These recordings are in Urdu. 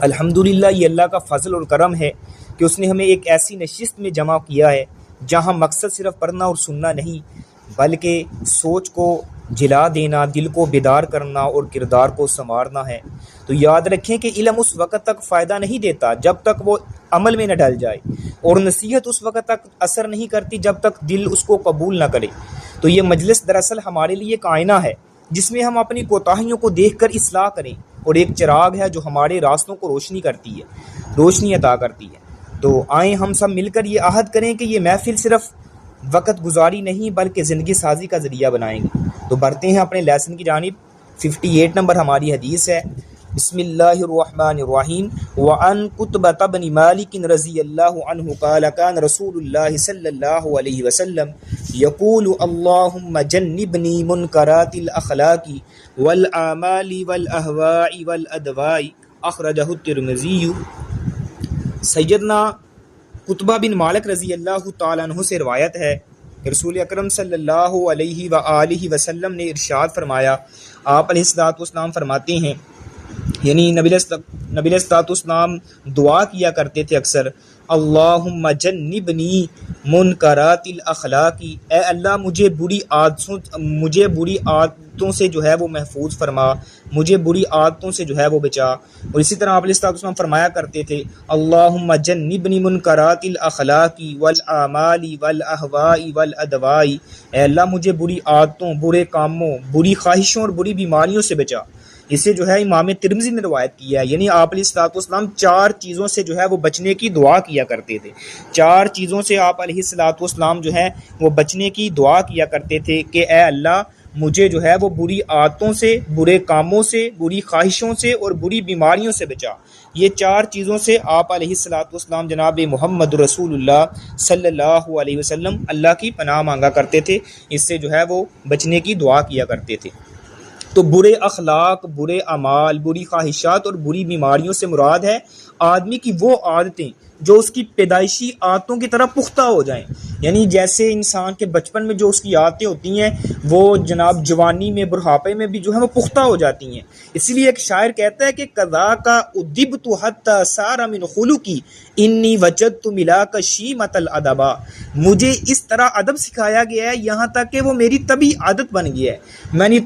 الحمدللہ یہ اللہ کا فضل اور کرم ہے کہ اس نے ہمیں ایک ایسی نشست میں جمع کیا ہے جہاں مقصد صرف پڑھنا اور سننا نہیں بلکہ سوچ کو جلا دینا، دل کو بیدار کرنا اور کردار کو سنوارنا ہے۔ تو یاد رکھیں کہ علم اس وقت تک فائدہ نہیں دیتا جب تک وہ عمل میں نہ ڈل جائے، اور نصیحت اس وقت تک اثر نہیں کرتی جب تک دل اس کو قبول نہ کرے۔ تو یہ مجلس دراصل ہمارے لیے ایک آئینہ ہے جس میں ہم اپنی کوتاہیوں کو دیکھ کر اصلاح کریں، اور ایک چراغ ہے جو ہمارے راستوں کو روشنی عطا کرتی ہے۔ تو آئیں ہم سب مل کر یہ عہد کریں کہ یہ محفل صرف وقت گزاری نہیں بلکہ زندگی سازی کا ذریعہ بنائیں گے۔ تو بڑھتے ہیں اپنے لیسن کی جانب۔ 58 نمبر ہماری حدیث ہے۔ بسم اللہ الرحمن الرحیم۔ وعن قطبۃ بن مالک رضی اللہ عنہ قال کان رسول اللہ صلی اللہ علیہ وسلم یقول اللہم جنبنی منکرات الاخلاق والاعمال والاہواء والادواء، اخرجہ الترمذی۔ سیدنا قطبہ بن مالک رضی اللہ تعالیٰ عنہ سے روایت ہے کہ رسول اکرم صلی اللہ علیہ وآلہ وسلم نے ارشاد فرمایا، آپ علیہ الصلوۃ والسلام فرماتے ہیں، یعنی نبی علیہ الصلوۃ والسلام دعا کیا کرتے تھے اکثر، اللہم جنبنی منکرات الاخلاق، اے اللہ مجھے بری عادتوں سے جو ہے وہ محفوظ فرما، مجھے بری عادتوں سے جو ہے وہ بچا۔ اور اسی طرح آپ علیہ الصلوۃ والسلام فرمایا کرتے تھے، اللہم جنبنی منکرات الاخلاق والاعمال والاہواء والادواء، اے اللہ مجھے بری عادتوں، برے کاموں، بری خواہشوں اور بری بیماریوں سے بچا۔ اسے جو ہے امام ترمذی نے روایت کیا ہے، یعنی آپ علیہ الصلوۃ والسلام 4 چیزوں سے جو ہے وہ بچنے کی دعا کیا کرتے تھے۔ 4 چیزوں سے آپ علیہ الصلوۃ والسلام جو ہے وہ بچنے کی دعا کیا کرتے تھے کہ اے اللہ مجھے جو ہے وہ بری عادتوں سے، برے کاموں سے، بری خواہشوں سے اور بری بیماریوں سے بچا۔ یہ 4 چیزوں سے آپ علیہ الصلوۃ والسلام جناب محمد رسول اللہ صلی اللہ علیہ وسلم اللہ کی پناہ مانگا کرتے تھے، اس سے جو ہے وہ بچنے کی دعا کیا کرتے تھے۔ تو برے اخلاق، برے اعمال، بری خواہشات اور بری بیماریوں سے مراد ہے آدمی کی وہ عادتیں جو اس کی پیدائشی عادتوں کی طرح پختہ ہو جائیں، یعنی جیسے انسان کے بچپن میں جو اس کی عادتیں ہوتی ہیں وہ جناب جوانی میں، بڑھاپے میں بھی جو ہے وہ پختہ ہو جاتی ہیں۔ اسی لیے ایک شاعر کہتا ہے کہ قذاک ادبت حتی صار من خلقی انی وجدت ملاک شیمۃ الادب، مجھے اس طرح ادب سکھایا گیا ہے یہاں تک کہ وہ میری طبی عادت بن گیا ہے۔ میں نے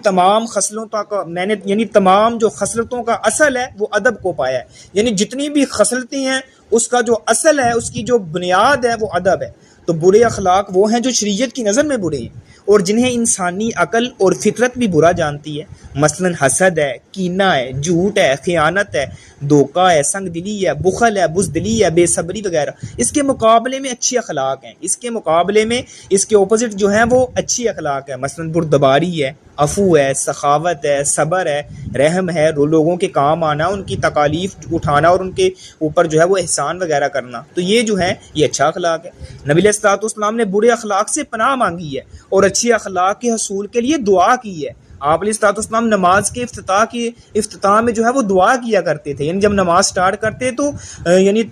تمام جو خصلتوں کا اصل ہے وہ ادب کو پایا ہے، یعنی جتنی بھی خصلتیں ہیں اس کا جو اصل ہے، اس کی جو بنیاد ہے وہ ادب ہے۔ تو برے اخلاق وہ ہیں جو شریعت کی نظر میں برے ہیں اور جنہیں انسانی عقل اور فطرت بھی برا جانتی ہے، مثلا حسد ہے، کینہ ہے، جھوٹ ہے، خیانت ہے، دھوکہ ہے، سنگ دلی ہے، بخل ہے، بزدلی ہے، بے صبری وغیرہ۔ اس کے مقابلے میں اچھی اخلاق ہیں، اس کے مقابلے میں اس کے اپوزٹ جو ہیں وہ اچھی اخلاق ہے، مثلا بردباری ہے، عفو ہے، سخاوت ہے، صبر ہے، رحم ہے، لوگوں کے کام آنا، ان کی تکالیف اٹھانا اور ان کے اوپر جو ہے وہ احسان وغیرہ کرنا۔ تو یہ جو ہے یہ اچھا اخلاق ہے۔ نبی علیہ الصلوۃ والسلام نے برے اخلاق سے پناہ مانگی ہے اور اچھی اخلاق کے حصول کے لیے دعا کی ہے۔ آپ علیہ الصلوۃ والسلام نماز کے افتتاح میں جو ہے وہ دعا کیا کرتے تھے، یعنی جب نماز سٹارٹ کرتے تو یعنی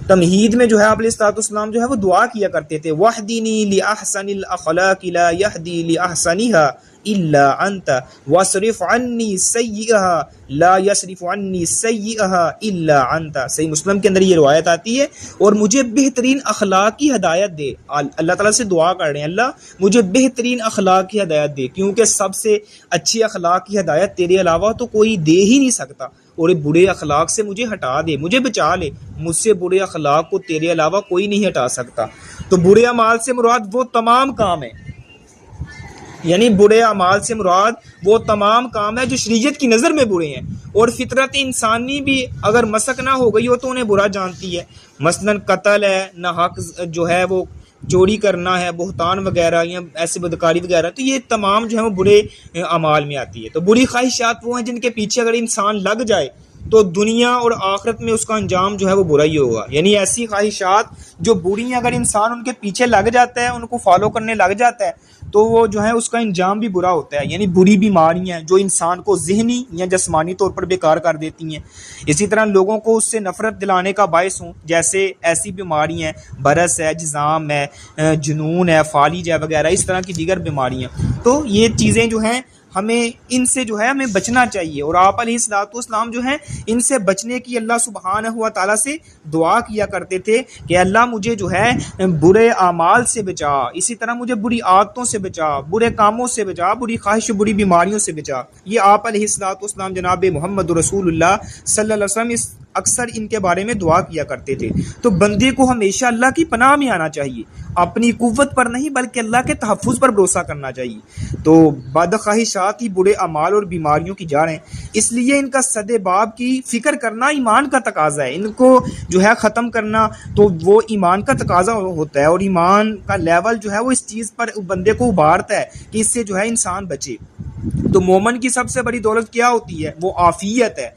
تمہید میں جو ہے آپ علیہ الصلوۃ والسلام جو ہے وہ دعا کیا کرتے تھے، وَاهْدِنِي لِأَحْسَنِ الْأَخْلَاقِ لَا يَهْدِي لِأَحْسَنِهَا إِلَّا أَنْتَ وَاصْرِفْ عَنِّي سَيِّئَهَا لَا يَصْرِفُ عَنِّي سَيِّئَهَا إِلَّا أَنْتَ۔ صحیح مسلم کے اندر یہ روایت آتی ہے، اور مجھے بہترین اخلاق کی ہدایت دے۔ اللہ تعالیٰ سے دعا کر رہے ہیں، اللہ مجھے بہترین اخلاق کی ہدایت دے، کیونکہ سب سے اچھی اخلاق کی ہدایت تیرے علاوہ تو کوئی دے ہی نہیں سکتا، اور برے اخلاق سے مجھے ہٹا دے، مجھے بچا لے، مجھ سے برے اخلاق کو تیرے علاوہ کوئی نہیں ہٹا سکتا۔ تو برے اعمال سے مراد وہ تمام کام ہیں، یعنی برے اعمال سے مراد وہ تمام کام ہیں جو شریعت کی نظر میں برے ہیں، اور فطرت انسانی بھی اگر مسق نہ ہو گئی ہو تو انہیں برا جانتی ہے، مثلا قتل ہے، ناحق جو ہے وہ چوری کرنا ہے، بہتان وغیرہ یا ایسے بدکاری وغیرہ، تو یہ تمام جو ہے وہ برے اعمال میں آتی ہے۔ تو بری خواہشات وہ ہیں جن کے پیچھے اگر انسان لگ جائے تو دنیا اور آخرت میں اس کا انجام جو ہے وہ برا ہی ہوگا، یعنی ایسی خواہشات جو بری ہیں اگر انسان ان کے پیچھے لگ جاتا ہے، ان کو فالو کرنے لگ جاتا ہے تو وہ جو ہے اس کا انجام بھی برا ہوتا ہے، یعنی بری بیماریاں جو انسان کو ذہنی یا جسمانی طور پر بیکار کر دیتی ہیں۔ اسی طرح لوگوں کو اس سے نفرت دلانے کا باعث ہوں، جیسے ایسی بیماریاں برس ہے، جذام ہے، جنون ہے، فالج ہے وغیرہ، اس طرح کی دیگر بیماریاں۔ تو یہ چیزیں جو ہیں ہمیں ان سے جو ہے ہمیں بچنا چاہیے، اور آپ علیہ الصلوۃ والسلام جو ہیں ان سے بچنے کی اللہ سبحانہ و تعالیٰ سے دعا کیا کرتے تھے کہ اللہ مجھے جو ہے برے اعمال سے بچا، اسی طرح مجھے بری عادتوں سے بچا، برے کاموں سے بچا، بری خواہش، بری بیماریوں سے بچا۔ یہ آپ علیہ الصلوۃ والسلام جناب محمد رسول اللہ صلی اللہ علیہ وسلم اکثر ان کے بارے میں دعا کیا کرتے تھے۔ تو بندے کو ہمیشہ اللہ کی پناہ میں آنا چاہیے، اپنی قوت پر نہیں بلکہ اللہ کے تحفظ پر بھروسہ کرنا چاہیے۔ تو بدخواہشات ہی برے اعمال اور بیماریوں کی جڑ ہیں، اس لیے ان کا صد باب کی فکر کرنا ایمان کا تقاضا ہے، ان کو جو ہے ختم کرنا تو وہ ایمان کا تقاضا ہوتا ہے، اور ایمان کا لیول جو ہے وہ اس چیز پر بندے کو ابھارتا ہے کہ اس سے جو ہے انسان بچے۔ تو مومن کی سب سے بڑی دولت کیا ہوتی ہے؟ وہ عافیت ہے،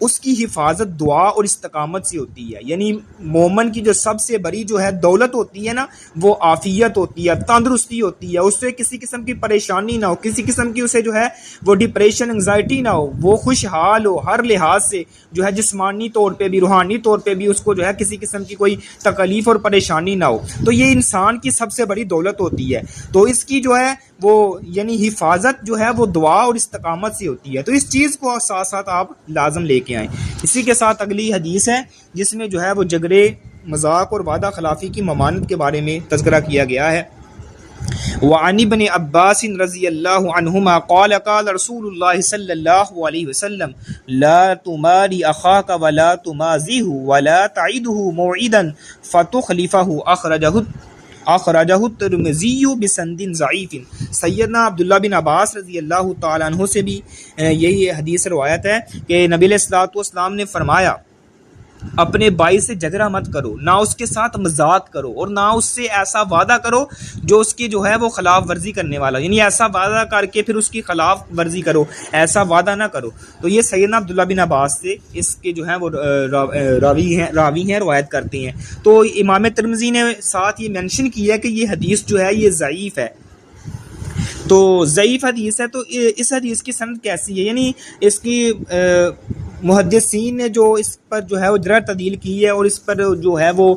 اس کی حفاظت دعا اور استقامت سے ہوتی ہے۔ یعنی مومن کی جو سب سے بڑی جو ہے دولت ہوتی ہے نا، وہ عافیت ہوتی ہے، تندرستی ہوتی ہے، اس سے کسی قسم کی پریشانی نہ ہو، کسی قسم کی اسے جو ہے وہ ڈپریشن، انگزائٹی نہ ہو، وہ خوشحال ہو ہر لحاظ سے، جو ہے جسمانی طور پہ بھی، روحانی طور پہ بھی اس کو جو ہے کسی قسم کی کوئی تکلیف اور پریشانی نہ ہو۔ تو یہ انسان کی سب سے بڑی دولت ہوتی ہے۔ تو اس کی جو ہے وہ یعنی حفاظت جو ہے وہ دعا اور استقامت سے ہوتی ہے۔ تو اس چیز کو ساتھ ساتھ آپ لازم لے کے آئیں۔ اسی کے ساتھ اگلی حدیث ہے جس میں جو ہے وہ جھگڑے، مذاق اور وعدہ خلافی کی ممانعت کے بارے میں تذکرہ کیا گیا ہے۔ وعن ابن عباس رضی اللہ عنہما قال قال رسول اللہ صلی اللہ علیہ وسلم لا تماری اخاک ولا تمازیہ ولا تعیدہ موعدا فتخلفہ اخرجہ الترمذی بسند ضعیف۔ سیدنا عبداللہ بن عباس رضی اللہ تعالیٰ عنہ سے بھی یہی حدیث روایت ہے کہ نبی علیہ الصلوۃ والسلام نے فرمایا اپنے بھائی سے جھگڑا مت کرو، نہ اس کے ساتھ مذاق کرو، اور نہ اس سے ایسا وعدہ کرو جو اس کی جو ہے وہ خلاف ورزی کرنے والا، یعنی ایسا وعدہ کر کے پھر اس کی خلاف ورزی کرو، ایسا وعدہ نہ کرو۔ تو یہ سیدنا عبداللہ بن عباس سے اس کے جو ہیں وہ راوی ہیں، روایت کرتے ہیں۔ تو امام ترمذی نے ساتھ یہ مینشن کیا ہے کہ یہ حدیث جو ہے یہ ضعیف ہے۔ تو ضعیف حدیث ہے، تو اس حدیث کی سند کیسی ہے؟ یعنی اس کی محدثین نے جو اس پر جو ہے وہ جرح تعدیل کی ہے اور اس پر جو ہے وہ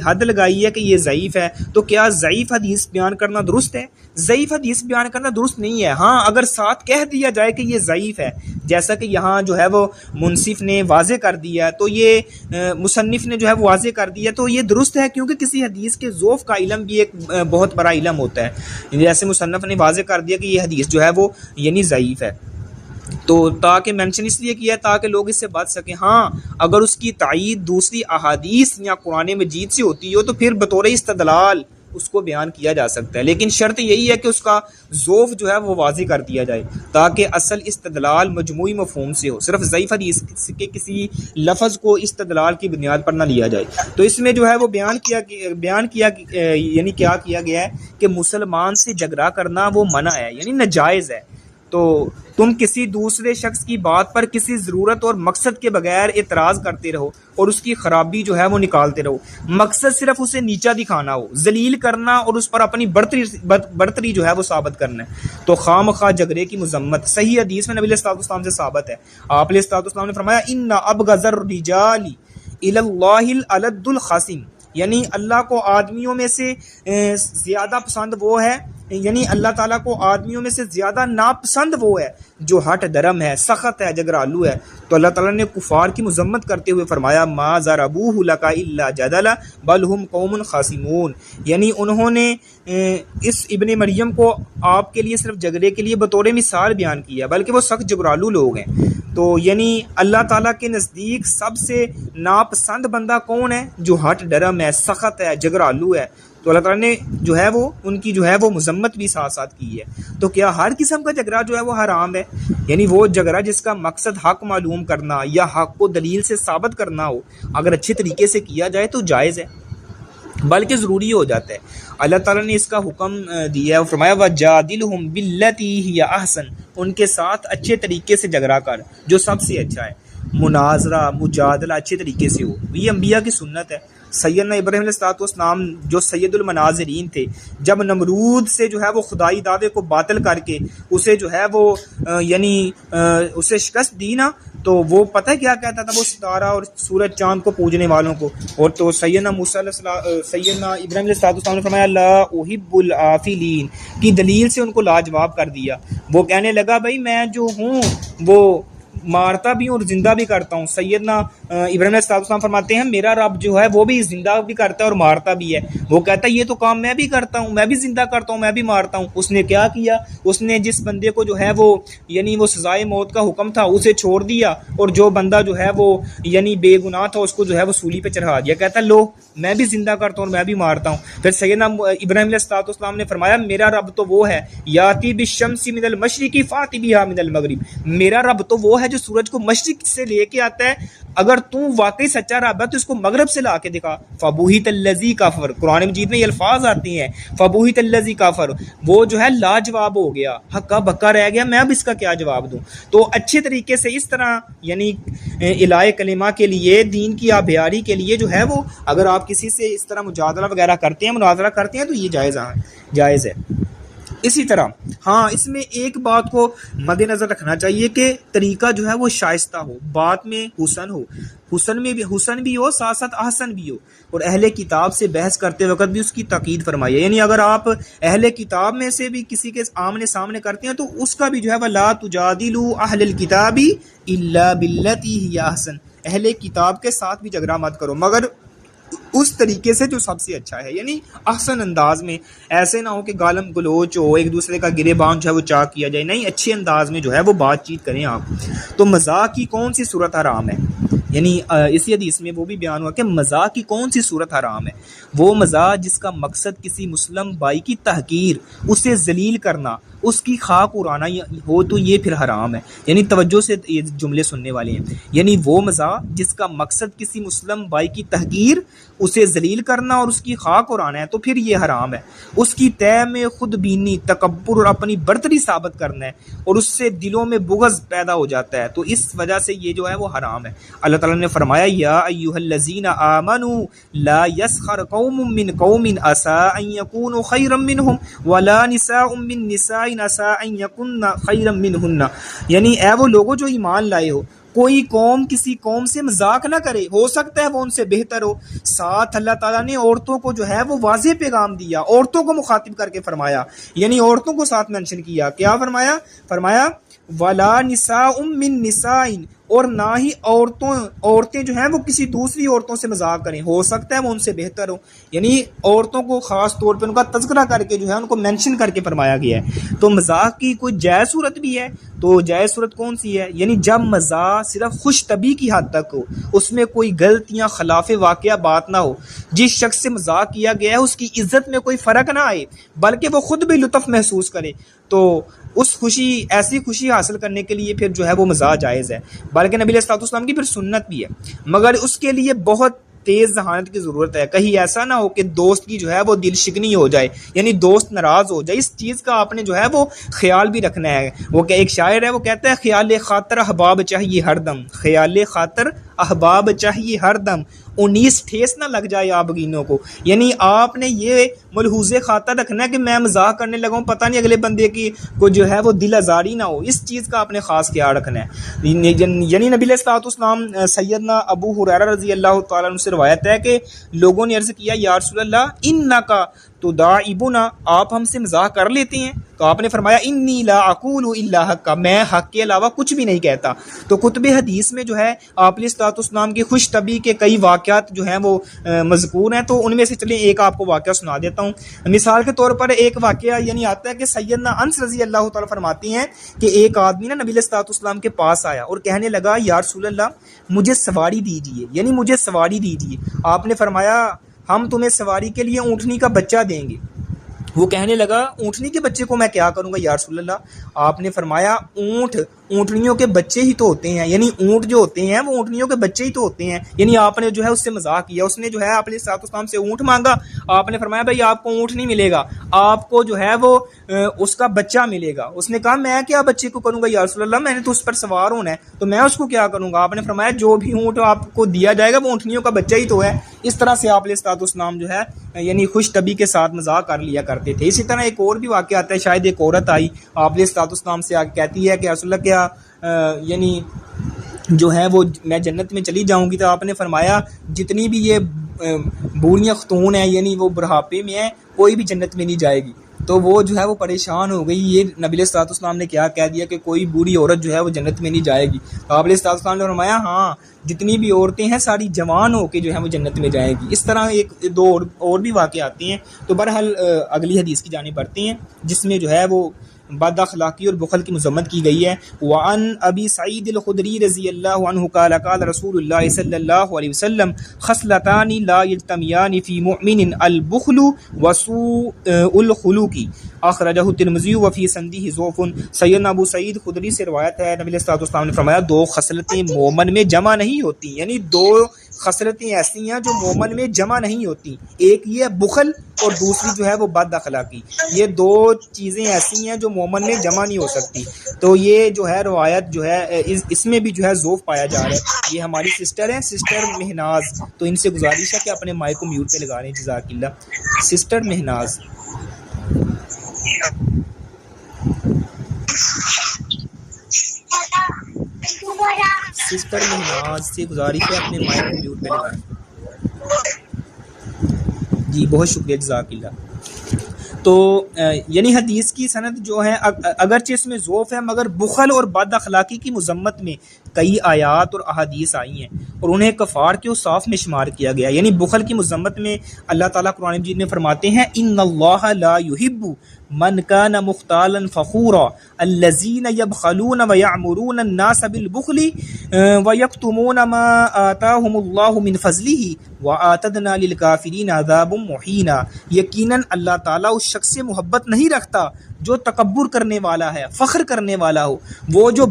حد لگائی ہے کہ یہ ضعیف ہے۔ تو کیا ضعیف حدیث بیان کرنا درست ہے؟ ضعیف حدیث بیان کرنا درست نہیں ہے۔ ہاں اگر ساتھ کہہ دیا جائے کہ یہ ضعیف ہے، جیسا کہ یہاں جو ہے وہ منصف نے واضح کر دیا، تو یہ مصنف نے جو ہے وہ واضح کر دیا، تو یہ درست ہے، کیونکہ کسی حدیث کے ضعف کا علم بھی ایک بہت بڑا علم ہوتا ہے۔ جیسے مصنف نے واضح کر دیا کہ یہ حدیث جو ہے وہ یعنی ضعیف ہے، تو تاکہ مینشن اس لیے کیا ہے تاکہ لوگ اس سے بچ سکیں۔ ہاں اگر اس کی تائید دوسری احادیث یا قرآن مجید سے ہوتی ہو تو پھر بطور استدلال اس کو بیان کیا جا سکتا ہے، لیکن شرط یہی ہے کہ اس کا ضعف جو ہے وہ واضح کر دیا جائے تاکہ اصل استدلال مجموعی مفہوم سے ہو، صرف ضعیف حدیث کے کسی لفظ کو استدلال کی بنیاد پر نہ لیا جائے۔ تو اس میں جو ہے وہ بیان کیا یعنی کیا کیا گیا ہے کہ مسلمان سے جھگڑا کرنا وہ منع ہے، یعنی ناجائز ہے۔ تو تم کسی دوسرے شخص کی بات پر کسی ضرورت اور مقصد کے بغیر اعتراض کرتے رہو اور اس کی خرابی جو ہے وہ نکالتے رہو، مقصد صرف اسے نیچا دکھانا ہو، ذلیل کرنا اور اس پر اپنی برتری جو ہے وہ ثابت کرنا ہے، تو خام خواہ جھگڑے کی مذمت۔ صحیح حدیث میں نبی علیہ الصلوۃ والسلام سے ثابت ہے، آپ علیہ الصلوۃ والسلام نے فرمایا ان ابغض الرجال الی اللہ الالد الخصم، یعنی اللہ کو آدمیوں میں سے زیادہ پسند وہ ہے، یعنی اللہ تعالیٰ کو آدمیوں میں سے زیادہ ناپسند وہ ہے جو ہٹ درم ہے، سخت ہے، جگرالو ہے۔ تو اللہ تعالیٰ نے کفار کی مذمت کرتے ہوئے فرمایا ما ضربوہ لک الا جدلا بل ہم قوم خاصمون، یعنی انہوں نے اس ابن مریم کو آپ کے لیے صرف جھگڑے کے لیے بطور مثال بیان کیا، بلکہ وہ سخت جگرالو لوگ ہیں۔ تو یعنی اللہ تعالیٰ کے نزدیک سب سے ناپسند بندہ کون ہے؟ جو ہٹ ڈرم ہے، سخت ہے، جگرالو ہے۔ تو اللہ تعالیٰ نے جو ہے وہ ان کی جو ہے وہ مذمت بھی ساتھ ساتھ کی ہے۔ تو کیا ہر قسم کا جھگڑا جو ہے وہ حرام ہے؟ یعنی وہ جھگڑا جس کا مقصد حق معلوم کرنا یا حق کو دلیل سے ثابت کرنا ہو، اگر اچھے طریقے سے کیا جائے تو جائز ہے، بلکہ ضروری ہو جاتا ہے۔ اللہ تعالیٰ نے اس کا حکم دیا ہے، فرمایا وَجَادِلْهُمْ بِالَّتِي هِيَ أَحْسَنُ، ان کے ساتھ اچھے طریقے سے جھگڑا کر جو سب سے اچھا ہے۔ مناظرہ مجادلہ اچھے طریقے سے ہو. یہ انبیاء کی سنت ہے. سیدنا ابراہیم علیہ السلام جو سید المناظرین تھے، جب نمرود سے جو ہے وہ خدائی دعوے کو باطل کر کے اسے جو ہے وہ اسے شکست دی نا، تو وہ پتہ کیا کہتا تھا، وہ ستارہ اور سورج چاند کو پوجنے والوں کو. اور تو سیدنا ابراہیم علیہ السلام نے فرمایا لا احب العافلین کی دلیل سے ان کو لاجواب کر دیا. وہ کہنے لگا بھائی میں جو ہوں وہ مارتا بھی ہوں اور زندہ بھی کرتا ہوں. سیدنا ابراہیم علیہ السلام فرماتے ہیں میرا رب جو ہے وہ بھی زندہ بھی کرتا ہے اور مارتا بھی ہے. وہ کہتا ہے یہ تو کام میں بھی کرتا ہوں، میں بھی زندہ کرتا ہوں، میں بھی مارتا ہوں. اس نے کیا کیا، اس نے جس بندے کو جو ہے وہ وہ سزائے موت کا حکم تھا اسے چھوڑ دیا، اور جو بندہ جو ہے وہ بے گناہ تھا اس کو جو ہے وہ سولی پہ چڑھا دیا. کہتا ہے لو میں بھی زندہ کرتا ہوں اور میں بھی مارتا ہوں. پھر سیدنا ابراہیم علیہ السلام نے فرمایا میرا رب تو وہ ہے یاتی بالشمس من المشرق فاتی بہا من المغرب، میرا رب تو وہ ہے جو سورج کو مشرق سے لے کے آتا ہے، اگر تو واقعی سچا رب ہے تو اس کو مغرب سے لا کے دکھا. فبوہت الذی کفر، قرآن مجید میں یہ الفاظ آتے ہیں فبوہت الذی کفر، وہ جو ہے لاجواب ہو گیا، ہکا بکا رہ گیا، میں اب اس کا کیا جواب دوں. تو اچھے طریقے سے اس طرح الہی کلمہ کے لیے، دین کی آبیاری کے لیے جو ہے وہ اگر آپ کسی سے اس طرح مجادلہ وغیرہ کرتے ہیں، مناظرہ کرتے ہیں، تو یہ جائز ہے. اسی طرح اس میں ایک بات کو مد نظر رکھنا چاہیے کہ طریقہ جو ہے وہ شائستہ ہو، بات میں حسن بھی ہو، ساتھ ساتھ احسن بھی ہو. اور اہل کتاب سے بحث کرتے وقت بھی اس کی تاکید فرمائیے. اگر آپ اہل کتاب میں سے بھی کسی کے آمنے سامنے کرتے ہیں تو اس کا بھی جو ہے وَلَا تُجَادِلُوا أَهْلَ الْكِتَابِ إِلَّا بِالَّتِي هِيَ أَحْسَنُ، اہل کتاب کے ساتھ بھی جھگڑا مت کرو مگر اس طریقے سے جو سب سے اچھا ہے، احسن انداز میں. ایسے نہ ہو کہ گالم گلوچ ہو، ایک دوسرے کا گریبان جو ہے وہ چاک کیا جائے، نہیں، اچھے انداز میں جو ہے وہ بات چیت کریں آپ. تو مذاق کی کون سی صورت حرام ہے؟ اسی حدیث میں وہ بھی بیان ہوا کہ مذاق کی کون سی صورت حرام ہے. وہ مذاق جس کا مقصد کسی مسلم بھائی کی تحقیر، اسے ذلیل کرنا، اس کی خاک اڑانا ہو تو یہ پھر حرام ہے. توجہ سے یہ جملے سننے والے ہیں. وہ مذاق جس کا مقصد کسی مسلم بھائی کی تحقیر، اسے ذلیل کرنا اور اس کی خاک اڑانا ہے تو پھر یہ حرام ہے. اس کی طے میں خود بینی، تکبر اور اپنی برتری ثابت کرنا ہے، اور اس سے دلوں میں بغض پیدا ہو جاتا ہے، تو اس وجہ سے یہ جو ہے وہ حرام ہے. اللہ تعالیٰ نے فرمایا یا ایھا الذین آمنوا لا یسخر قوم من قوم عسى ان یکونوا خیرا منہم ولا نساء من نساء عسى ان یکن خیرا منہن. اے وہ لوگوں جو ایمان لائے ہو، کوئی قوم کسی قوم سے مذاق نہ کرے، ہو سکتا ہے وہ ان سے بہتر ہو. ساتھ اللہ تعالیٰ نے عورتوں کو جو ہے وہ واضح پیغام دیا، عورتوں کو مخاطب کر کے فرمایا، عورتوں کو ساتھ مینشن کیا. کیا فرمایا وَلَا نِسَاءٌ مِّن نِسَاءٍ، اور نہ ہی عورتیں جو ہیں وہ کسی دوسری عورتوں سے مذاق کریں، ہو سکتا ہے وہ ان سے بہتر ہو. عورتوں کو خاص طور پہ ان کا تذکرہ کر کے جو ہے ان کو مینشن کر کے فرمایا گیا ہے. تو مذاق کی کوئی جائز صورت بھی ہے، تو جائز صورت کون سی ہے؟ جب مذاق صرف خوش طبعی کی حد تک ہو، اس میں کوئی غلط یا خلاف واقعہ بات نہ ہو، جس شخص سے مذاق کیا گیا ہے اس کی عزت میں کوئی فرق نہ آئے بلکہ وہ خود بھی لطف محسوس کرے، تو اس ایسی خوشی حاصل کرنے کے لیے پھر جو ہے وہ مزاح جائز ہے. بلکہ نبی علیہ السلام کی پھر سنت بھی ہے، مگر اس کے لیے بہت تیز ذہانت کی ضرورت ہے. کہیں ایسا نہ ہو کہ دوست کی جو ہے وہ دل شکنی ہو جائے، دوست ناراض ہو جائے. اس چیز کا آپ نے جو ہے وہ خیال بھی رکھنا ہے. وہ کہ ایک شاعر ہے، وہ کہتا ہے خیال خاطر احباب چاہیے ہر دم، خیال خاطر احباب چاہیے ہر دم، 19 ٹھیس نہ لگ جائے آپ بگینوں کو. آپ نے یہ ملحوظ خاطر رکھنا ہے کہ میں مذاق کرنے لگا ہوں، پتہ نہیں اگلے بندے کی کو جو ہے وہ دل آزاری نہ ہو. اس چیز کا آپ نے خاص خیال رکھنا ہے. نبی علیہ السلام سیدنا ابو ہریرہ رضی اللہ تعالیٰ عنہ سے روایت ہے کہ لوگوں نے عرض کیا یا رسول اللہ انکا تداعبنا، آپ ہم سے مذاق کر لیتے ہیں؟ تو آپ نے فرمایا انی لا اقول الا حق، میں حق کے علاوہ کچھ بھی نہیں کہتا. تو کتب حدیث میں جو ہے آپ علیہ السلام کی خوش طبعی کے کئی واقعات جو ہیں وہ مذکور ہیں، تو ان میں سے چلیں ایک آپ کو واقعہ سنا دیتا ہوں. مثال کے طور پر ایک واقعہ آتا ہے کہ سیدنا انس رضی اللہ تعالیٰ فرماتے ہیں کہ ایک آدمی نبی علیہ السلام کے پاس آیا اور کہنے لگا یا رسول اللہ مجھے سواری دیجیے، مجھے سواری دیجیے. آپ نے فرمایا ہم تمہیں سواری کے لیے اونٹنی کا بچہ دیں گے. وہ کہنے لگا اونٹنی کے بچے کو میں کیا کروں گا یا رسول اللہ؟ آپ نے فرمایا اونٹنیوں کے بچے ہی تو ہوتے ہیں، یعنی اونٹ جو ہوتے ہیں وہ اونٹنیوں کے بچے ہی تو ہوتے ہیں. یعنی آپ نے جو ہے اس سے مذاق کیا، اس نے جو ہے آپ علیہ الصلوۃ والسلام سے اونٹ مانگا، آپ نے فرمایا بھائی آپ کو اونٹ نہیں ملے گا، آپ کو جو ہے وہ اس کا بچہ ملے گا. اس نے کہا میں کیا بچے کو کروں گا یا رسول اللہ، میں نے تو اس پر سوار ہونا ہے تو میں اس کو کیا کروں گا. آپ نے فرمایا جو بھی اونٹ آپ کو دیا جائے گا وہ اونٹنیوں کا بچہ ہی تو ہے. اس طرح سے آپ علیہ الصلوۃ والسلام جو ہے یعنی خوش طبی کے ساتھ مذاق کر لیا کرتے تھے. اسی طرح ایک اور بھی واقعہ آتا ہے، شاید ایک عورت آئی آپ علیہ الصلوۃ والسلام سے کہتی ہے کہ رسول اللہ کیا یعنی جو ہے وہ میں جنت میں چلی جاؤں گی. تو آپ نے فرمایا جتنی بھی یہ بوڑھیاں خاتون ہیں یعنی وہ بڑھاپے میں ہیں کوئی بھی جنت میں نہیں جائے گی. تو وہ جو ہے وہ پریشان ہو گئی، یہ نبی علیہ الصلوۃ والسلام نے کیا کہہ دیا کہ کوئی بوڑھی عورت جو ہے وہ جنت میں نہیں جائے گی. تو آپ علیہ الصلوۃ والسلام نے فرمایا ہاں جتنی بھی عورتیں ہیں ساری جوان ہو کے جو ہے وہ جنت میں جائیں گی. اس طرح ایک دو اور بھی واقعے آتے ہیں. تو بہرحال اگلی حدیث کی جانب بڑھتے ہیں جس میں جو ہے وہ بد اخلاقی اور بخل کی مذمت کی گئی ہے. وعن ابی سعید الخدری رضی اللہ عنہ قال قال رسول اللہ صلی اللہ علیہ وسلم خصلتان لا یجتمعان فی مؤمن البخل وسوء الخلق اخرجہ الترمذی وفی سندہ ضعف. سیدنا ابو سعید خدری سے روایت ہے نبی علیہ الصلوۃ والسلام نے فرمایا دو خصلتیں مومن میں جمع نہیں ہوتی، یعنی دو خصلتیں ایسی ہیں جو مومن میں جمع نہیں ہوتی. ایک یہ بخل اور دوسری جو ہے وہ بد اخلاقی. یہ دو چیزیں ایسی ہیں جو مومن میں جمع نہیں ہو سکتی. تو یہ جو ہے روایت جو ہے اس میں بھی جو ہے ضعف پایا جا رہا ہے. یہ ہماری سسٹر ہیں، سسٹر مہناز، تو ان سے گزارش ہے کہ اپنے مائک کو میوٹ پہ لگا رہے ہیں. جزاک اللہ. سسٹر مہناز، سسٹر مہناز سے گزارش ہے اپنے مائک کو میوٹ پہ لگائیں. جی بہت شکریہ، جزاک اللہ. تو یعنی حدیث کی سند جو ہے اگرچہ اس میں ضعف ہے مگر بخل اور بد اخلاقی کی مذمت میں کئی آیات اور احادیث آئی ہیں اور انہیں کفار کے صاف میں شمار کیا گیا. یعنی بخل کی مذمت میں اللہ تعالیٰ قرآن مجید میں فرماتے ہیں ان اللہ لا يحب من كان مختالا فخورا الذين يبخلون ويأمرون الناس بالبخل ويكتمون ما آتاهم الله من فضله وآتدنا للكافرين عذاب مهينا. یقیناً اللہ تعالیٰ اس شخص سے محبت نہیں رکھتا جو تکبر کرنے والا ہے، فخر کرنے والا ہو. وہ جو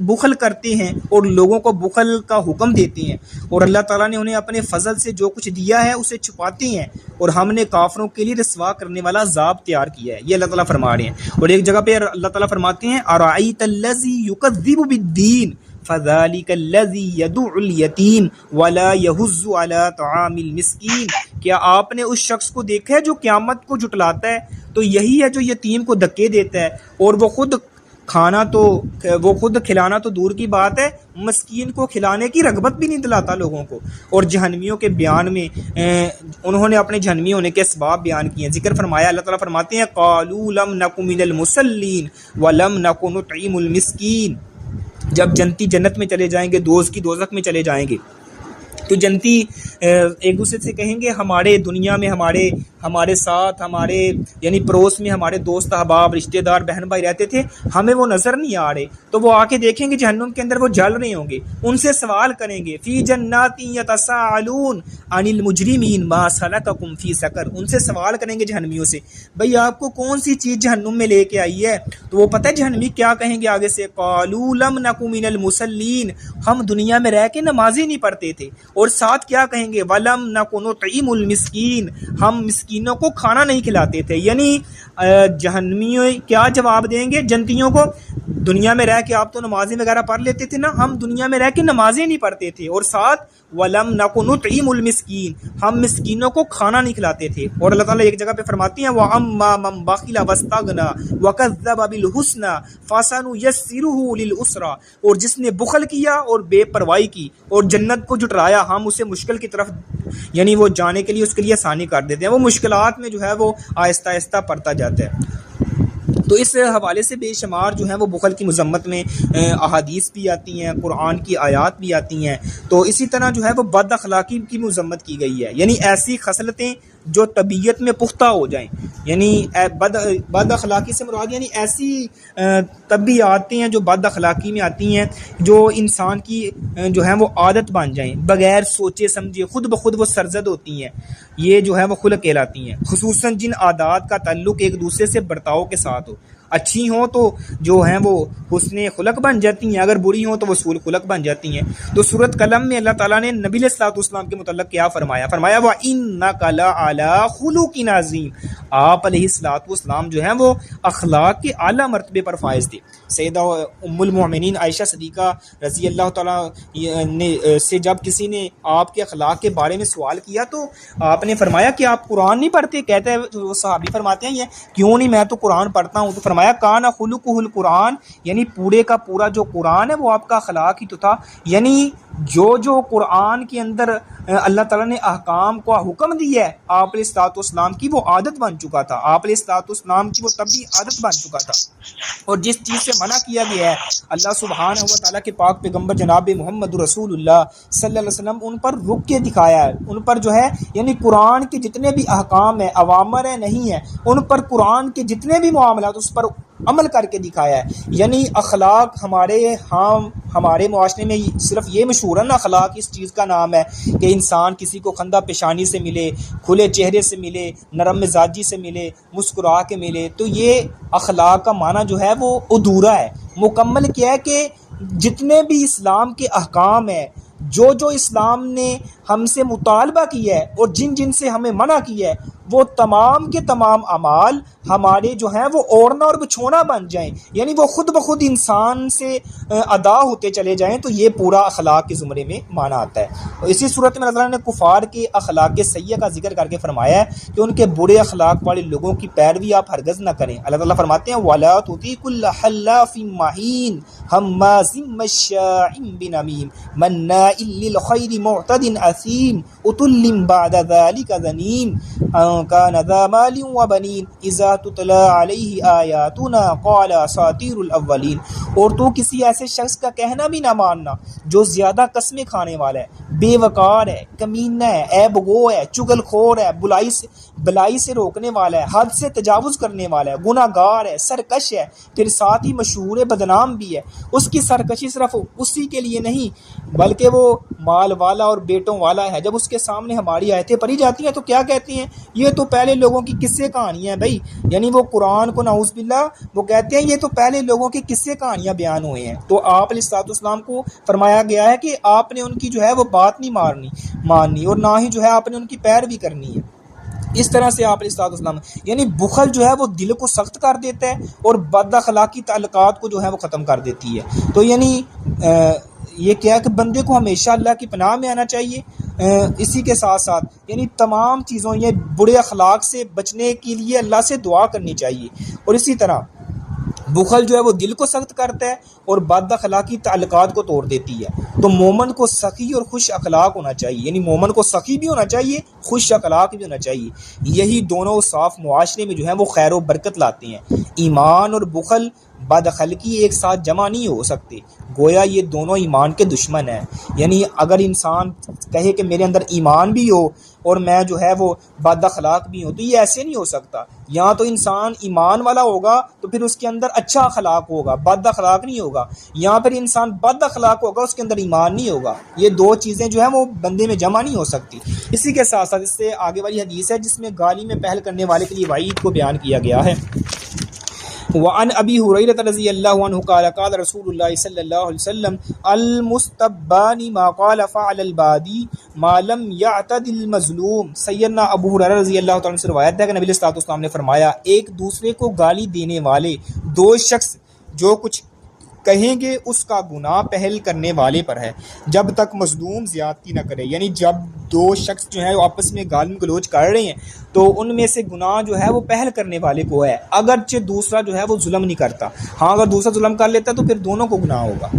بخل کرتے ہیں اور لوگوں کو بخل کا حکم دیتے ہیں اور اللہ تعالیٰ نے انہیں اپنے فضل سے جو کچھ دیا ہے اسے چھپاتے ہیں اور ہم نے کافروں کے لیے رسوا کرنے والا عذاب تیار کیا ہے. یہ اللہ تعالیٰ فرما رہے ہیں. اور ایک جگہ پہ اللہ تعالیٰ فرماتے ہیں ارأیت الذی یکذب بالدین فذلک الذی یدع الیتیم ولا یحض علی طعام المسکین. کیا آپ نے اس شخص کو دیکھا ہے جو قیامت کو جھٹلاتا ہے؟ تو یہی ہے جو یتیم کو دھکے دیتا ہے اور وہ خود کھلانا تو دور کی بات ہے، مسکین کو کھلانے کی رغبت بھی نہیں دلاتا لوگوں کو. اور جہنمیوں کے بیان میں انہوں نے اپنے جہنمی ہونے کے اسباب بیان کیے ہیں، ذکر فرمایا. اللہ تعالیٰ فرماتے ہیں قالوا لم نک من المصلین ولم نک نطعم المسکین. جب جنتی جنت میں چلے جائیں گے، دوزخی دوزخ میں چلے جائیں گے، تو جنتی ایک دوسرے سے کہیں گے ہمارے دنیا میں ہمارے ساتھ ہمارے یعنی پڑوس میں ہمارے دوست احباب رشتہ دار بہن بھائی رہتے تھے، ہمیں وہ نظر نہیں آ رہے. تو وہ آ کے دیکھیں گے جہنم کے اندر وہ جل رہے ہوں گے، ان سے سوال کریں گے فی جنات یتساءلون عن المجرمین ما سلککم فی سقر. ان سے سوال کریں گے جہنمیوں سے بھئی آپ کو کون سی چیز جہنم میں لے کے آئی ہے؟ تو وہ پتہ ہے جہنمی کیا کہیں گے آگے سے قالوا لم نک من المصلین. ہم دنیا میں رہ کے نمازیں نہیں پڑھتے تھے. اور ساتھ کیا کہیں گے وَلَمْ نَكُ نُطْعِمُ الْمِسْكِينَ. ہم مسکینوں کو کھانا نہیں کھلاتے تھے. یعنی جہنمیوں کیا جواب دیں گے جنتیوں کو؟ دنیا میں رہ کے آپ تو نمازیں وغیرہ پڑھ لیتے تھے نا، ہم دنیا میں رہ کے نمازیں نہیں پڑھتے تھے. اور ساتھ وَلَمْ نَكُ نُطْعِمُ الْمِسْكِينَ، ہم مسکینوں کو کھانا نہیں کھلاتے تھے. اور اللہ تعالیٰ ایک جگہ پہ فرماتے ہیں وَأَمَّا مَنْ بَخِلَ وَاسْتَغْنَى وَكَذَّبَ بِالْحُسْنَى فَسَنُيَسِّرُهُ لِلْعُسْرَى. اور جس نے بخل کیا اور بے پرواہی کی اور جنت کو جھٹلایا، ہم اسے مشکل کی طرف یعنی وہ جانے کے لیے اس کے لیے آسانی کر دیتے ہیں. وہ مشکلات میں جو ہے وہ آہستہ آہستہ پڑتا جاتا ہے. تو اس حوالے سے بے شمار جو ہیں وہ بخل کی مذمت میں احادیث بھی آتی ہیں، قرآن کی آیات بھی آتی ہیں. تو اسی طرح جو ہے وہ بد اخلاقی کی مذمت کی گئی ہے، یعنی ایسی خصلتیں جو طبیعت میں پختہ ہو جائیں. یعنی بد اخلاقی سے مراد یعنی ایسی طبیعتیں ہیں جو بد اخلاقی میں آتی ہیں جو انسان کی جو ہے وہ عادت بن جائیں، بغیر سوچے سمجھے خود بخود وہ سرزد ہوتی ہیں. یہ جو ہے وہ خلق کہلاتی ہیں، خصوصاً جن عادات کا تعلق ایک دوسرے سے برتاؤ کے ساتھ ہو. اچھی ہوں تو جو ہیں وہ حسن خلق بن جاتی ہیں، اگر بری ہوں تو وہ سوء خلق بن جاتی ہیں۔ تو سورۃ قلم میں اللہ تعالیٰ نے نبی علیہ الصلوۃ والسلام کے متعلق کیا فرمایا؟ فرمایا وَإِنَّكَ لَعَلَىٰ خُلُقٍ عَظِيمٍ، آپ علیہ الصلوۃ والسلام جو ہیں وہ اخلاق کے اعلیٰ مرتبے پر فائز تھے۔ سیدہ ام المؤمنین عائشہ صدیقہ رضی اللہ تعالیٰ سے جب کسی نے آپ کے اخلاق کے بارے میں سوال کیا تو آپ نے فرمایا کہ آپ قرآن نہیں پڑھتے؟ کہتے ہیں وہ صحابی فرماتے ہیں یہ کیوں نہیں، میں تو قرآن پڑھتا ہوں۔ تو فرمایا کان خلقہ القرآن، یعنی پورے کا پورا جو قرآن ہے وہ آپ کا اخلاق ہی تو تھا، یعنی جو قرآن کے اندر اللہ تعالیٰ نے احکام کو حکم دیا ہے آپ علیہ الصلوۃ والسلام کی وہ عادت بن چکا تھا، آپ علیہ الصلوۃ والسلام کی وہ تب بھی عادت بن چکا تھا۔ اور جس چیز سے منع کیا گیا ہے اللہ سبحانہ و تعالیٰ کے پاک پیغمبر جناب محمد رسول اللہ صلی اللہ علیہ وسلم ان پر رک کے دکھایا ہے، ان پر جو ہے یعنی قرآن کے جتنے بھی احکام ہیں، اوامر ہیں، نہیں ہیں، ان پر قرآن کے جتنے بھی معاملات اس پر عمل کر کے دکھایا ہے۔ یعنی اخلاق ہمارے معاشرے میں صرف یہ مشہور ہے نا، اخلاق اس چیز کا نام ہے کہ انسان کسی کو خندہ پیشانی سے ملے، کھلے چہرے سے ملے، نرم مزاجی سے ملے، مسکرا کے ملے، تو یہ اخلاق کا معنی جو ہے وہ ادھورا ہے۔ مکمل کیا ہے کہ جتنے بھی اسلام کے احکام ہیں، جو اسلام نے ہم سے مطالبہ کیا ہے اور جن سے ہمیں منع کیا ہے، وہ تمام کے تمام اعمال ہمارے جو ہیں وہ اوڑھنا اور بچھونا بن جائیں، یعنی وہ خود بخود انسان سے ادا ہوتے چلے جائیں، تو یہ پورا اخلاق کے زمرے میں مانا آتا ہے۔ اور اسی صورت میں اللہ نے کفار کے اخلاق سیئہ کا ذکر کر کے فرمایا ہے کہ ان کے برے اخلاق والے لوگوں کی پیروی آپ ہرگز نہ کریں۔ اللہ تعالیٰ فرماتے ہیں وَلَا تُطِيعْ كُلَّ حَلَّافٍ مَّهِينٍ هَمَّازٍ مَّشَّاءٍ بِنَمِيمٍ مَّنَّاعٍ لِّلْخَيْرِ مُعْتَدٍ أَثِيمٍ عُتُلٍّ بَعْدَ ذَلِكَ زَنِيمٍ كَانَ ذَا مَالٍ وَبَنِينَ إِذَا تُتْلَىٰ عَلَيْهِ آيَاتُنَا قَالَ أَسَاطِيرُ الْأَوَّلِينَ، اور تو کسی ایسے شخص کا کہنا بھی نہ ماننا جو زیادہ قسمیں کھانے والا ہے، بے وقار ہے، کمینہ ہے، عیب گو ہے، چگل خور ہے، بلائی سے روکنے والا ہے، حد سے تجاوز کرنے والا ہے، گناہ گار ہے، سرکش ہے، پھر ساتھ ہی مشہور بدنام بھی ہے۔ اس کی سرکشی صرف اسی کے لیے نہیں بلکہ وہ مال والا اور بیٹوں والا ہے۔ جب اس کے سامنے ہماری آیتیں پڑھی جاتی ہیں تو کیا کہتے ہیں؟ یہ تو پہلے لوگوں کی قصے کہانیاں ہیں بھائی، یعنی وہ قرآن کو نعوذ باللہ وہ کہتے ہیں یہ تو پہلے لوگوں کی قصے کہانیاں بیان ہوئے ہیں۔ تو آپ علیہ الصلوۃ والسلام کو فرمایا گیا ہے کہ آپ نے ان کی جو ہے وہ بات نہیں ماننی اور نہ ہی جو ہے آپ نے ان کی پیروی کرنی ہے۔ اس طرح سے آپ علیہ الصلوۃ والسلام یعنی بخل جو ہے وہ دل کو سخت کر دیتا ہے اور بد اخلاقی تعلقات کو جو ہے وہ ختم کر دیتی ہے۔ تو یعنی یہ کیا ہے کہ بندے کو ہمیشہ اللہ کی پناہ میں آنا چاہیے، اسی کے ساتھ ساتھ یعنی تمام چیزوں یہ برے اخلاق سے بچنے کے لیے اللہ سے دعا کرنی چاہیے۔ اور اسی طرح بخل جو ہے وہ دل کو سخت کرتا ہے اور بد اخلاقی تعلقات کو توڑ دیتی ہے۔ تو مومن کو سخی اور خوش اخلاق ہونا چاہیے، یعنی مومن کو سخی بھی ہونا چاہیے، خوش اخلاق بھی ہونا چاہیے۔ یہی دونوں صاف معاشرے میں جو ہے وہ خیر و برکت لاتے ہیں۔ ایمان اور بخل بد اخلاقی ایک ساتھ جمع نہیں ہو سکتے، گویا یہ دونوں ایمان کے دشمن ہیں۔ یعنی اگر انسان کہے کہ میرے اندر ایمان بھی ہو اور میں جو ہے وہ بد اخلاق بھی ہوں، تو یہ ایسے نہیں ہو سکتا۔ یا تو انسان ایمان والا ہوگا تو پھر اس کے اندر اچھا اخلاق ہوگا، بد اخلاق نہیں ہوگا، یا پھر انسان بد اخلاق ہوگا اس کے اندر ایمان نہیں ہوگا۔ یہ دو چیزیں جو ہیں وہ بندے میں جمع نہیں ہو سکتی۔ اسی کے ساتھ ساتھ اس سے آگے والی حدیث ہے جس میں گالی میں پہل کرنے والے کے لیے وعید کو بیان کیا گیا ہے۔ وعن ابی ہریرہ رضی اللہ عنہ قال قال رسول اللہ صلی اللہ علیہ وسلم المستبان ما قال فعل البادی ما لم یعتد المظلوم۔ سیدنا ابو ہریرہ رضی اللہ تعالیٰ عنہ سے روایت ہے کہ نبی علیہ الصلوۃ والسلام نے فرمایا ایک دوسرے کو گالی دینے والے دو شخص جو کچھ کہیں گے اس کا گناہ پہل کرنے والے پر ہے جب تک مظلوم زیادتی نہ کرے۔ یعنی جب دو شخص جو ہیں آپس میں گالی گلوچ کر رہے ہیں تو ان میں سے گناہ جو ہے وہ پہل کرنے والے کو ہے، اگرچہ دوسرا جو ہے وہ ظلم نہیں کرتا۔ ہاں اگر دوسرا ظلم کر لیتا تو پھر دونوں کو گناہ ہوگا۔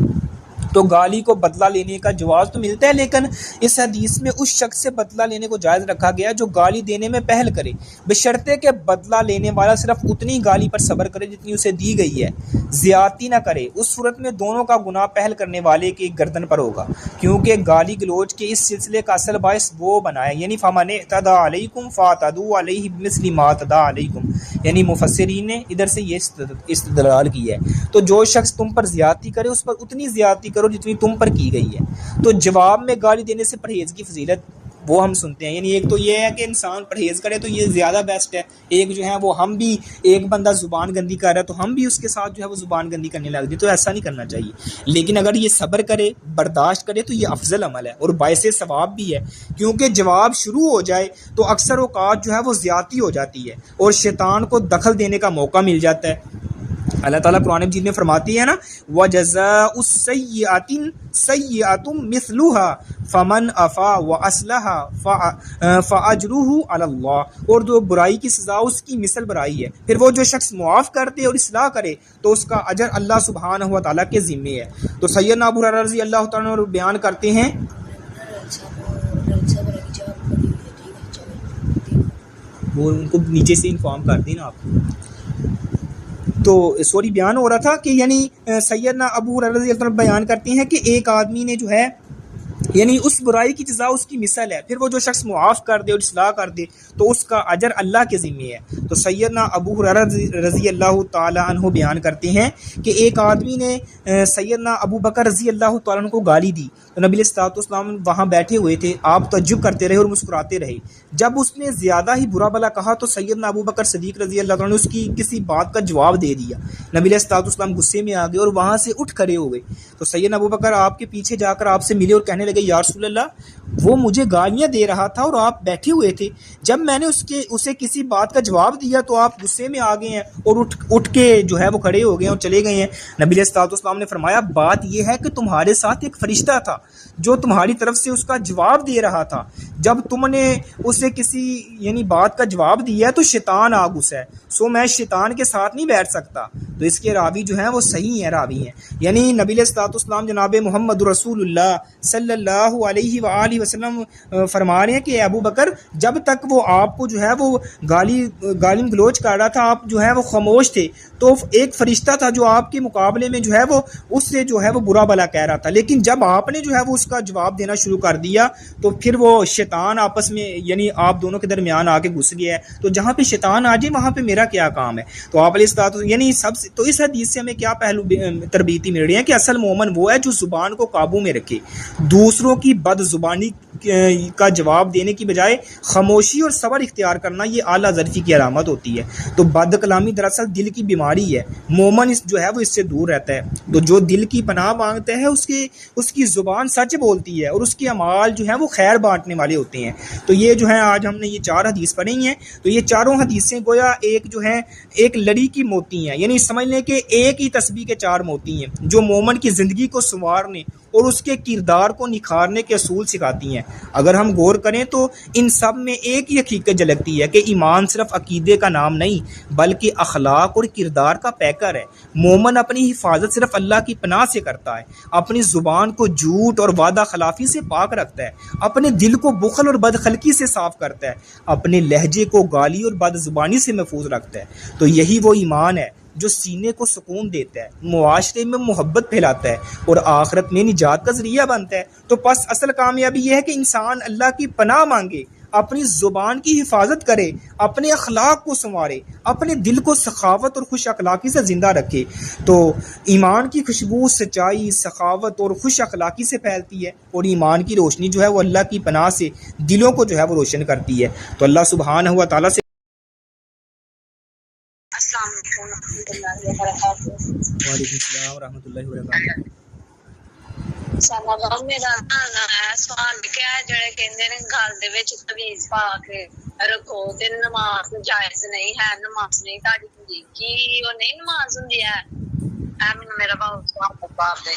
تو گالی کو بدلہ لینے کا جواز تو ملتا ہے، لیکن اس حدیث میں اس شخص سے بدلہ لینے کو جائز رکھا گیا جو گالی دینے میں پہل کرے، بشرطے کہ بدلہ لینے والا صرف اتنی گالی پر صبر کرے جتنی اسے دی گئی ہے، زیادتی نہ کرے۔ اس صورت میں دونوں کا گناہ پہل کرنے والے کی گردن پر ہوگا، کیونکہ گالی گلوچ کے اس سلسلے کا اصل باعث وہ بنایا، یعنی فمن اعتدی علیکم فاعتدوا علیہ بمثل ما اعتدی علیکم۔ یعنی مفسرین نے ادھر سے یہ استدلال کی ہے، تو جو شخص تم پر زیادتی کرے اس پر اتنی زیادتی کرو جتنی تم پر کی گئی ہے۔ تو جواب میں گالی دینے سے پرہیز کی فضیلت وہ ہم سنتے ہیں. یعنی ایک تو یہ ہے کہ انسان پرہیز کرے تو یہ زیادہ بیسٹ ہے. ایک جو ہے وہ ہم بھی ایک بندہ زبان گندی کر رہا ہے تو ہم بھی اس کے ساتھ جو ہے وہ زبان گندی کرنے لگ جائیں, تو ایسا نہیں کرنا چاہیے. لیکن اگر یہ صبر کرے, برداشت کرے, تو یہ افضل عمل ہے اور باعث ثواب بھی ہے. کیونکہ جواب شروع ہو جائے تو اکثر اوقات جو ہے وہ زیادتی ہو جاتی ہے اور شیطان کو دخل دینے کا موقع مل جاتا ہے. اللہ تعالیٰ قرآن مجید میں فرماتی ہے نا, وَجَزَاءُ السَّيِّئَةِ سَيِّئَةٌ مِثْلُهَا فَمَنْ عَفَا وَأَصْلَحَ فَأَجْرُهُ عَلَى اللَّهِ, اور جو برائی کی سزا اس کی مثل برائی ہے, پھر وہ جو شخص معاف کر دے اور اصلاح کرے تو اس کا اجر اللہ سبحانہ و تعالیٰ کے ذمے ہے. تو سیدنا ابو ہریرہ رضی اللہ تعالیٰ عنہ بیان کرتے ہیں, وہ ان کو نیچے سے انفارم کر دیں نا آپ. تو سوری بیان ہو رہا تھا کہ یعنی سیدنا ابو ہریرہ رضی اللہ عنہ بیان کرتے ہیں کہ ایک آدمی نے جو ہے یعنی اس برائی کی جزا اس کی مثل ہے, پھر وہ جو شخص معاف کر دے اور اصلاح کر دے تو اس کا اجر اللہ کے ذمے ہے. تو سیدنا ابو ہریرہ رضی اللہ تعالی عنہ بیان کرتے ہیں کہ ایک آدمی نے سیدنا ابو بکر رضی اللہ تعالیٰ عنہ کو گالی دی, تو نبی علیہ الصلوۃ والسلام وہاں بیٹھے ہوئے تھے, آپ تعجب کرتے رہے اور مسکراتے رہے. جب اس نے زیادہ ہی برا بلا کہا تو سیدنا ابو بکر صدیق رضی اللہ تعالیٰ عنہ نے اس کی کسی بات کا جواب دے دیا. نبی علیہ الصلوۃ والسلام غصے میں آ گئے اور وہاں سے اٹھ کھڑے ہو گئے. تو سیدنا ابو بکر آپ کے پیچھے جا کر آپ سے ملے اور کہنے لگے, یا رسول اللہ, وہ مجھے گالیاں دے رہا تھا اور آپ بیٹھے ہوئے تھے, جب میں نے اسے کسی بات کا جواب دیا تو آپ غصے میں آ گئے ہیں اور اٹھ کے جو ہے وہ کھڑے ہو گئے اور چلے گئے ہیں. نبی علیہ الصلوۃ والسلام نے فرمایا, بات یہ ہے کہ تمہارے ساتھ ایک فرشتہ تھا جو تمہاری طرف سے اس کا جواب دے رہا تھا, جب تم نے اسے کسی یعنی بات کا جواب دیا تو شیطان آ گھسا ہے, سو میں شیطان کے ساتھ نہیں بیٹھ سکتا. تو اس کے راوی جو ہیں وہ صحیح ہیں راوی ہیں. یعنی نبی علیہ الصلوۃ والسلام جناب محمد رسول اللہ صلی اللہ علیہ وآلہ وسلم فرما رہے ہیں کہ ابو بکر, جب تک وہ آپ کو جو ہے وہ گالی گلوچ کر رہا تھا, آپ جو ہے وہ خاموش تھے, تو ایک فرشتہ تھا جو آپ کے مقابلے میں جو ہے وہ اس سے جو ہے وہ برا بلا کہہ رہا تھا. لیکن جب آپ نے جو ہے وہ اس کا جواب دینا شروع کر دیا تو پھر وہ شیطان آپس میں یعنی آپ دونوں کے درمیان آ کے گھس گیا ہے. تو جہاں پہ شیطان آ جائے وہاں پہ میرا کیا کام ہے. تو آپ علیہ الصلوۃ یعنی تو اس حدیث سے ہمیں کیا پہلو تربیتی مل رہی ہے کہ اصل مومن وہ ہے جو زبان کو قابو میں رکھے, دوسروں کی بد زبانی کا جواب دینے کی بجائے خاموشی اور صبر اختیار کرنا یہ اعلیٰ ظرفی کی علامت ہوتی ہے. تو بد کلامی دراصل دل کی بیماری ہے, مومن جو ہے وہ اس سے دور رہتا ہے. تو جو دل کی پناہ مانگتا ہے اس کی زبان سچ بولتی ہے اور اس کے اعمال جو ہیں وہ خیر بانٹنے والے ہوتے ہیں. تو یہ جو ہے آج ہم نے یہ 4 حدیث پڑھی ہیں, تو یہ چاروں حدیثیں گویا ایک جو ہے ایک لڑی کی موتی ہیں, یعنی سمجھ لیں کہ ایک ہی تسبیح کے 4 موتی ہیں جو مومن کی زندگی کو سنوارنے اور اس کے کردار کو نکھارنے کے اصول سکھاتی ہیں. اگر ہم غور کریں تو ان سب میں ایک ہی حقیقت جھلکتی ہے کہ ایمان صرف عقیدے کا نام نہیں بلکہ اخلاق اور کردار کا پیکر ہے. مومن اپنی حفاظت صرف اللہ کی پناہ سے کرتا ہے, اپنی زبان کو جھوٹ اور وعدہ خلافی سے پاک رکھتا ہے, اپنے دل کو بخل اور بدخلقی سے صاف کرتا ہے, اپنے لہجے کو گالی اور بد زبانی سے محفوظ رکھتا ہے. تو یہی وہ ایمان ہے جو سینے کو سکون دیتا ہے, معاشرے میں محبت پھیلاتا ہے اور آخرت میں نجات کا ذریعہ بنتا ہے. تو پس اصل کامیابی یہ ہے کہ انسان اللہ کی پناہ مانگے, اپنی زبان کی حفاظت کرے, اپنے اخلاق کو سنوارے, اپنے دل کو سخاوت اور خوش اخلاقی سے زندہ رکھے. تو ایمان کی خوشبو سچائی, سخاوت اور خوش اخلاقی سے پھیلتی ہے اور ایمان کی روشنی جو ہے وہ اللہ کی پناہ سے دلوں کو جو ہے وہ روشن کرتی ہے. تو اللہ سبحانہ و تعالیٰ سے السلام علیکم ورحمۃ اللہ وبرکاتہ. وعلیکم السلام ورحمۃ اللہ وبرکاتہ. سلام میرا سوال کیا ہے جڑے کہندے نے گل دے وچ تویز پا کے رکھو تے نماز جائز نہیں ہے, نماز نہیں تاڑی کی وہ نہیں نماز ہوندی ہے. میرا بہت سوال باب دے.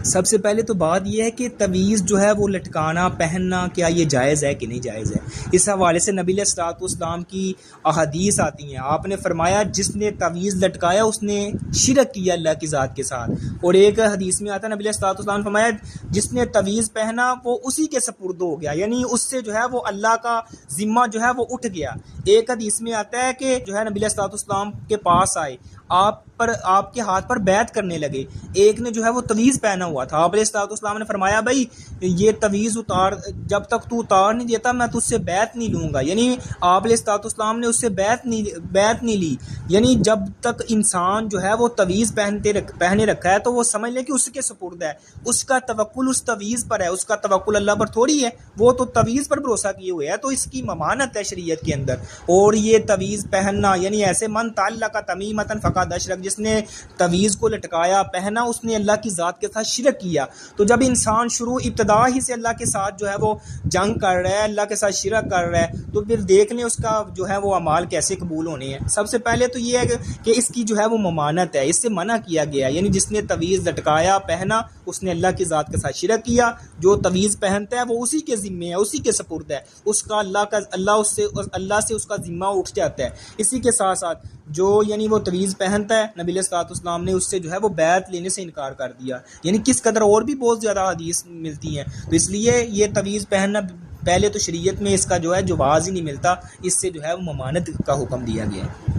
سب سے پہلے تو بات یہ ہے کہ تویز جو ہے وہ لٹکانا پہننا کیا یہ جائز ہے کہ نہیں جائز ہے. اس حوالے سے نبی علیہ الصلوۃ والسلام کی احادیث آتی ہیں. آپ نے فرمایا جس نے تویز لٹکایا اس نے شرک کیا اللہ کی ذات کے ساتھ. اور ایک حدیث میں آتا ہے نبی علیہ الصلوۃ والسلام نے فرمایا جس نے تویز پہنا وہ اسی کے سپرد ہو گیا, یعنی اس سے جو ہے وہ اللہ کا ذمہ جو ہے وہ اٹھ گیا. ایک حدیث میں آتا ہے کہ جو ہے نبی علیہ الصلوۃ والسلام کے پاس آئے, آپ کے ہاتھ پر بیعت کرنے لگے. ایک نے جو ہے وہ تویز پہنا ہوا تھا. آپ علیہ الصلوۃ والسلام نے فرمایا بھائی یہ تویز اتار، جب تک تو اتار نہیں دیتا میں تجھ سے بیعت نہیں لوں گا. یعنی آپ علیہ الصلوۃ والسلام نے اس سے بیعت نہیں لی. یعنی جب تک انسان جو ہے وہ تویز پہنے رکھا ہے تو وہ سمجھ لے کہ اس کے سپرد ہے، اس کا توکل اس تویز پر ہے، اس کا توکل اللہ پر تھوڑی ہے. وہ تو تویز پر بھروسہ کیے ہوئے ہے، تو اس کی ممانت ہے شریعت کے اندر. اور یہ تویز پہننا یعنی ایسے من تعلق تمیمۃ فقد اشرک، جس نے تویز کو لٹکایا پہنا اس نے اللہ کی ذات کے ساتھ شرک کیا. تو جب انسان ابتدا ہی سے اللہ کے ساتھ جو ہے وہ جنگ کر رہا ہے، اللہ کے ساتھ شرک کر رہا ہے، تو پھر دیکھ لیں اس کا جو ہے وہ اعمال کیسے قبول ہونے ہیں. سب سے پہلے تو یہ ہے کہ اس کی جو ہے وہ ممانت ہے، اس سے منع کیا گیا. یعنی جس نے تویز لٹکایا پہنا اس نے اللہ کی ذات کے ساتھ شرک کیا. جو تویز پہنتا ہے وہ اسی کے ذمے ہے، اسی کے سپرد ہے، اس کا اللہ سے اس کا ذمہ اٹھ جاتا ہے. اسی کے ساتھ ساتھ جو یعنی وہ تویز پہنتا ہے، نبی علیہ الصلوۃ والسلام نے اس سے جو ہے وہ بیعت لینے سے انکار کر دیا. یعنی کس قدر اور بھی بہت زیادہ حدیث ملتی ہیں. تو اس لیے یہ تویز پہننا پہلے تو شریعت میں اس کا جو ہے جواز ہی نہیں ملتا، اس سے جو ہے وہ ممانت کا حکم دیا گیا ہے.